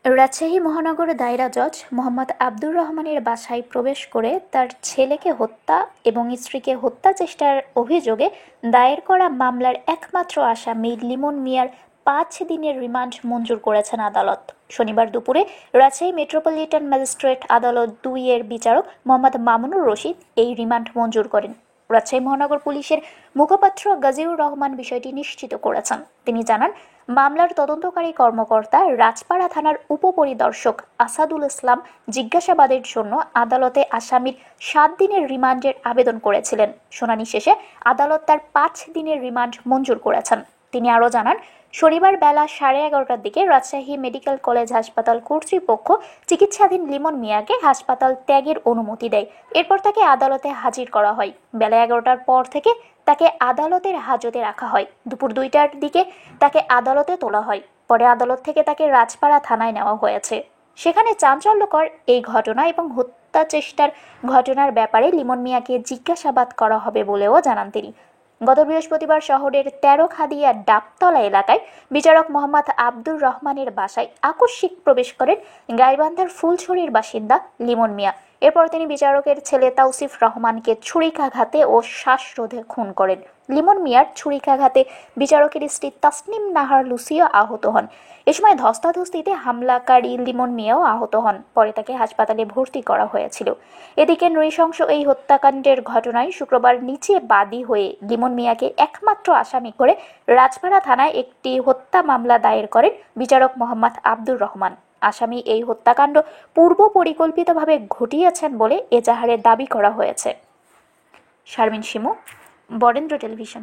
রাজশাহী মহানগর দায়রা জজ মোহাম্মদ আব্দুর রহমানের বাসায় প্রবেশ করে তার ছেলেকে হত্যা এবং স্ত্রীকে হত্যা চেষ্টার অভিযোগে দায়ের করা মামলার একমাত্র আসামি লিমন মিয়ার ৫ দিনের রিমান্ড মঞ্জুর করেছেন আদালত। শনিবার দুপুরে রাজশাহী মেট্রোপলিটন ম্যাজিস্ট্রেট আদালত ২ এর বিচারক মোহাম্মদ মামুনুর রশিদ এই রিমান্ড মঞ্জুর করেন। রাজশাহী মহানগর পুলিশের মুখপাত্র গাজীউর রহমান বিষয়টি নিশ্চিত করেছেন। তিনি জানান, মামলার তদন্তকারী কর্মকর্তা রাজপাড়া থানার উপপরিদর্শক আসাদুল ইসলাম জিজ্ঞাসাবাদের জন্য আদালতে আসামির ৭ দিনের রিমান্ডের আবেদন করেছিলেন। শুনানি শেষে আদালত তার ৫ দিনের রিমান্ড মঞ্জুর করেছেন। তিনি আরও জানান, শনিবার বেলা 11:30টার দিকে রাজশাহী মেডিকেল কলেজ হাসপাতাল কর্তৃপক্ষ চিকিৎসাধীন লিমন মিয়াকে হাসপাতাল ত্যাগের অনুমতি দেয়। এরপর তাকে আদালতে হাজির করা হয়। বেলা 11টার পর থেকে তাকে আদালতের হাজতে রাখা হয়। দুপুর 2টার দিকে তাকে আদালতে তোলা হয়। পরে আদালত থেকে তাকে রাজপাড়া থানায় নেওয়া হয়েছে। সেখানে চাঞ্চল্যকর এই ঘটনা এবং হত্যা চেষ্টার ঘটনার ব্যাপারে লিমন মিয়াকে জিজ্ঞাসাবাদ করা হবে বলেও জানান তিনি। গত বৃহস্পতিবার শহরের ১৩খাদিয়া ডাবতলা এলাকায় বিচারক মোহাম্মদ আব্দুর রহমানের বাসায় আকস্মিক প্রবেশ করেন গাইবান্ধার ফুলছড়ির বাসিন্দা লিমন মিয়া। এরপর তিনি বিচারকের ছেলে তাওসিফ রহমানকে ছুরিকাঘাতে ও শ্বাসরোধে খুন করেন। লিমন মিয়ার ছুরিকাঘাতে বিচারকের স্ত্রী তাসনিম নাহার লুসিও আহত হন। এ সময় ধস্তাধস্তিতে হামলাকারী লিমন মিয়াও আহত হন। পরে তাকে হাসপাতালে ভর্তি করা হয়েছিল। এদিকে নৃশংস এই হত্যাকাণ্ডের ঘটনায় শুক্রবার নিচে বাদী হয়ে লিমন মিয়াকে একমাত্র আসামি করে রাজপাড়া থানায় একটি হত্যা মামলা দায়ের করেন বিচারক মোহাম্মদ আব্দুর রহমান। আসামি এই হত্যাকাণ্ড পূর্ব পরিকল্পিতভাবে ঘটিয়েছেন বলে এজাহারে দাবি করা হয়েছে। শারমিন শিমু, বরেন্দ্র টেলিভিশন।